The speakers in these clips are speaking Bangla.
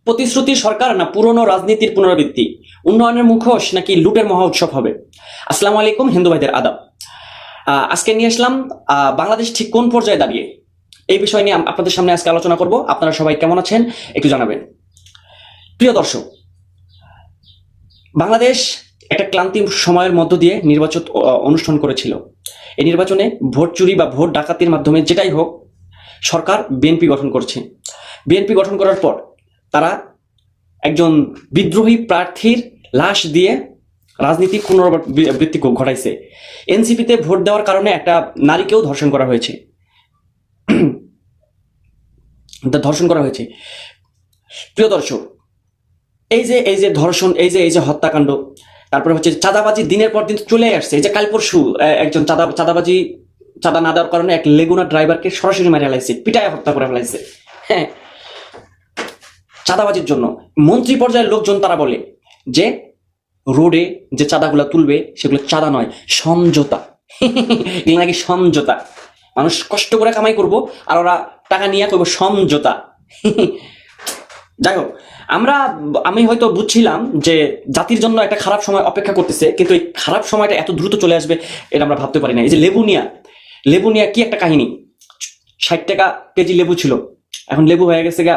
প্রতিশ্রুতি সরকার না পুরনো রাজনীতির পুনরাবৃত্তি, উন্নয়নের মুখোশ নাকি লুটের মহা উৎসব হবে? আসসালামু আলাইকুম হিন্দু ভাইদের আদাব। আজকে নিয়ে আসলাম বাংলাদেশ ঠিক কোন পর্যায়ে দাঁড়িয়ে, এই বিষয় নিয়ে আপনাদের সামনে আজকে আলোচনা করব। আপনারা সবাই কেমন আছেন একটু জানাবেন। প্রিয় দর্শক, বাংলাদেশ একটা ক্লান্তি সময়ের মধ্য দিয়ে নির্বাচন অনুষ্ঠান করেছিল। এই নির্বাচনে ভোট চুরি বা ভোট ডাকাতির মাধ্যমে যেটাই হোক, সরকার বিএনপি গঠন করছে। বিএনপি গঠন করার পর তারা একজন বিদ্রোহী প্রার্থীর লাশ দিয়ে রাজনীতি পুনরাবৃত্তি ঘটাইছে। এনসিপিতে ভোট দেওয়ার কারণে একটা নারীকেও ধর্ষণ করা হয়েছে। প্রিয় দর্শক, এই যে ধর্ষণ, এই যে হত্যাকাণ্ড, তারপরে হচ্ছে চাঁদাবাজি দিনের পর দিন চলে আসছে। এই যে কাল পরশু একজন চাঁদা না দেওয়ার কারণে এক লেগুনা ড্রাইভারকে সরাসরি মারিয়া ফেলাইছে, পিটায় হত্যা করে ফেলাইছে। হ্যাঁ, চাঁদাবাজির জন্য মন্ত্রী পর্যায়ের লোকজন তারা বলে যে রোডে যে চাঁদাগুলা তুলবে সেগুলো চাঁদা নয়, সমঝোতা। এগুলো নাকি সমঝোতা, মানুষ কষ্ট করে কামাই করবো আর ওরা টাকা নিয়ে করবো সমঝোতা। যাই হোক, আমি হয়তো বুঝছিলাম যে জাতির জন্য একটা খারাপ সময় অপেক্ষা করতেছে, কিন্তু এই খারাপ সময়টা এত দ্রুত চলে আসবে এটা আমরা ভাবতে পারি না। এই যে লেবু নিয়া কি একটা কাহিনী। 60 টাকা কেজি লেবু ছিল, এখন লেবু হয়ে গেছে গা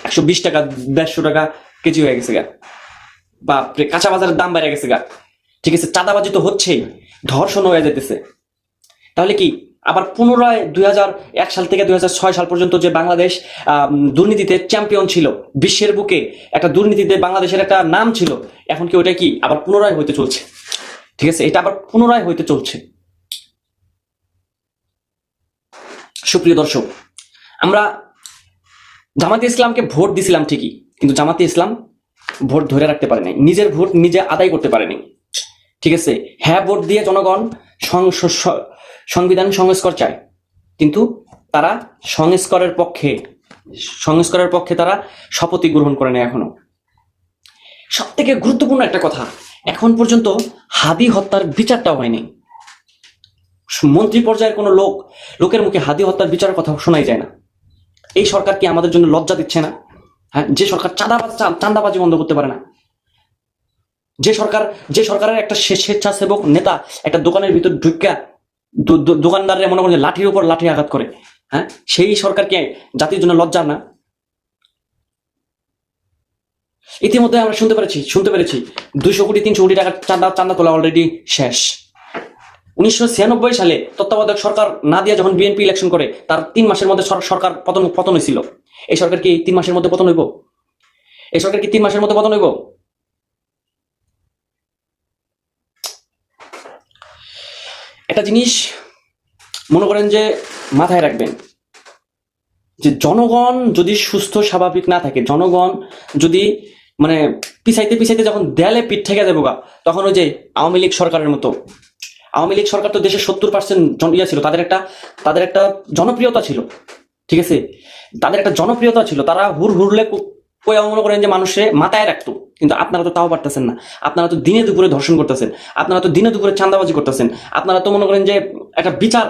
120 টাকা, 150 টাকা কেজি হয়ে গেছে গা। বাপরে, কাঁচা বাজারের দাম বেড়ে গেছে গা। ঠিক আছে, চাঁদাবাজি তো হচ্ছেই, ধর্ষণ হয়ে যেতেছে। তাহলে কি আবার পুনরায় 2001 সাল থেকে 2006 সাল পর্যন্ত যে বাংলাদেশ দুর্নীতিতে চ্যাম্পিয়ন ছিল, বিশ্বের বুকে একটা দুর্নীতিতে বাংলাদেশের একটা নাম ছিল, এখন কি ওটা কি আবার পুনরায় হইতে চলছে? ঠিক আছে, এটা আবার পুনরায় হইতে চলছে। সুপ্রিয় দর্শক, আমরা জামাতে ইসলামকে ভোট দিছিলাম ঠিকই, কিন্তু জামাতে ইসলাম ভোট ধরে রাখতে পারে নাই, নিজের ভোট নিজে আদায় করতে পারেনি। ঠিক আছে, হ্যাঁ ভোট দিয়ে জনগণ সংবিধান সংস্কার চায়, কিন্তু তারা সংস্কারের পক্ষে তারা শপথই গ্রহণ করে নেয় এখনো। সব থেকে গুরুত্বপূর্ণ একটা কথা, এখন পর্যন্ত হাদি হত্যার বিচারটাও হয়নি। মন্ত্রী পর্যায়ের কোনো লোকের মুখে হাদি হত্যার বিচারের কথা শোনাই যায় না। এই সরকার কি আমাদের জন্য লজ্জা দিচ্ছে না? হ্যাঁ, যে সরকার চাঁদাবাজি বন্ধ করতে পারে না, যে সরকারের একটা স্বেচ্ছাসেবক নেতা একটা দোকানের ভিতর ঢুকা দোকানদারের মনে করেন লাঠির উপর লাঠি আঘাত করে, হ্যাঁ, সেই সরকারকে জাতির জন্য লজ্জা না? ইতিমধ্যে আমরা শুনতে পেরেছি 200 কোটি 300 কোটি টাকার চাঁদা তোলা অলরেডি শেষ। 1996 সালে তত্ত্বাবধায়ক সরকার না দিয়ে যখন বিএনপি ইলেকশন করে, তার 3 মাসের মধ্যে সরকার পতন হয়েছিল। এই সরকার কি 3 মাসের মধ্যে পতন হইব? একটা জিনিস মনে করেন যে মাথায় রাখবেন, যে জনগণ যদি সুস্থ স্বাভাবিক না থাকে, জনগণ যদি মানে পিছাইতে যখন দেয়ালে পিঠ থেকে যাবো গা, তখন ওই যে আওয়ামী লীগ সরকারের মতো। আওয়ামী লীগ সরকার তো দেশের 70% ছিল, তাদের একটা জনপ্রিয়তা ছিল। ঠিক আছে, তাদের একটা জনপ্রিয়তা ছিল, তারা হুরলে মনে করেন যে মানুষে মাথায় রাখতো। কিন্তু আপনারা তো তাও পারতেছেন না। আপনারা তো দিনে দুপুরে ধর্ষণ করতেছেন, আপনারা তো দিনে দুপুরে চাঁদাবাজি করতেছেন, আপনারা তো মনে করেন যে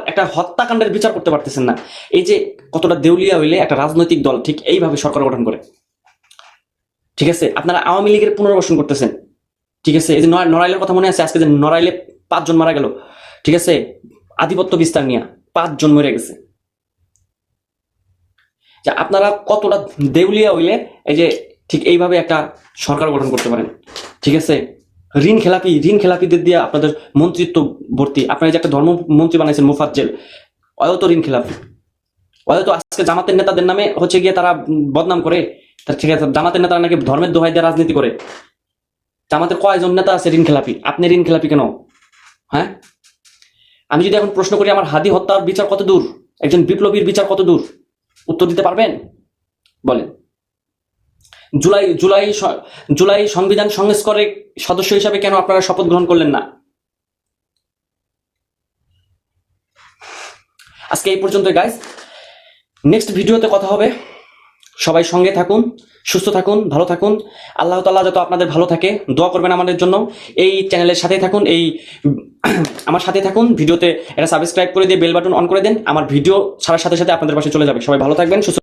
একটা হত্যাকাণ্ডের বিচার করতে পারতেছেন না। এই যে কতটা দেউলিয়া হইলে একটা রাজনৈতিক দল ঠিক এইভাবে সরকার গঠন করে। ঠিক আছে, আপনারা আওয়ামী লীগের পুনর্বাসন করতেছেন। ঠিক আছে, এই যে নড়াইলের কথা মনে আছে, আজকে যে নড়াইলে 5 জন মারা গেল। ঠিক আছে, আধিপত্য বিস্তার নিয়ে 5 জন মরে গেছে। যে আপনারা কতটা দেউলিয়া হইলে এই যে ঠিক এইভাবে একটা সরকার গঠন করতে পারেন। ঠিক আছে, ঋণ খেলাপিদের দিয়ে আপনাদের মন্ত্রিত্ব ভর্তি। আপনারা যে একটা ধর্মমন্ত্রী বানাইছেন মোফাজ্জেল, অয়ত ঋণ খেলাপি, অয়ত আজকে জামাতের নেতাদের নামে হচ্ছে গিয়ে তারা বদনাম করে। ঠিক আছে, জামাতের নেতারা নাকি ধর্মের দোহাই দিয়ে রাজনীতি করে। জামাতের কয়জন নেতা আছে ঋণ খেলাপি? আপনি ঋণ খেলাপি কেন? হ্যাঁ, আমি যদি এখন প্রশ্ন করি আমার হাদি হত্যার বিচার কত দূর, একজন বিপ্লবীর বিচার কত দূর, উত্তর দিতে পারবেন? বলেন। জুলাই সংবিধান সংস্কারের সদস্য হিসাবে কেন আপনারা শপথ গ্রহণ করলেন না? আজকে এই পর্যন্ত গাইস, নেক্সট ভিডিওতে কথা হবে। সবাই সঙ্গে থাকুন, সুস্থ থাকুন, ভালো থাকুন। আল্লাহ তাআলা যত আপনাদের ভালো থাকে, দোয়া করবেন আমাদের জন্য। এই চ্যানেলের সাথে থাকুন, আমার সাথে থাকুন। ভিডিওতে এটা সাবস্ক্রাইব করে দিয়ে বেল বাটন অন করে দেন। আমার ভিডিও ছাড়ার সাথে সাথে আপনাদের পাশে চলে যাবে। সবাই ভালো থাকবেন, সুস্থ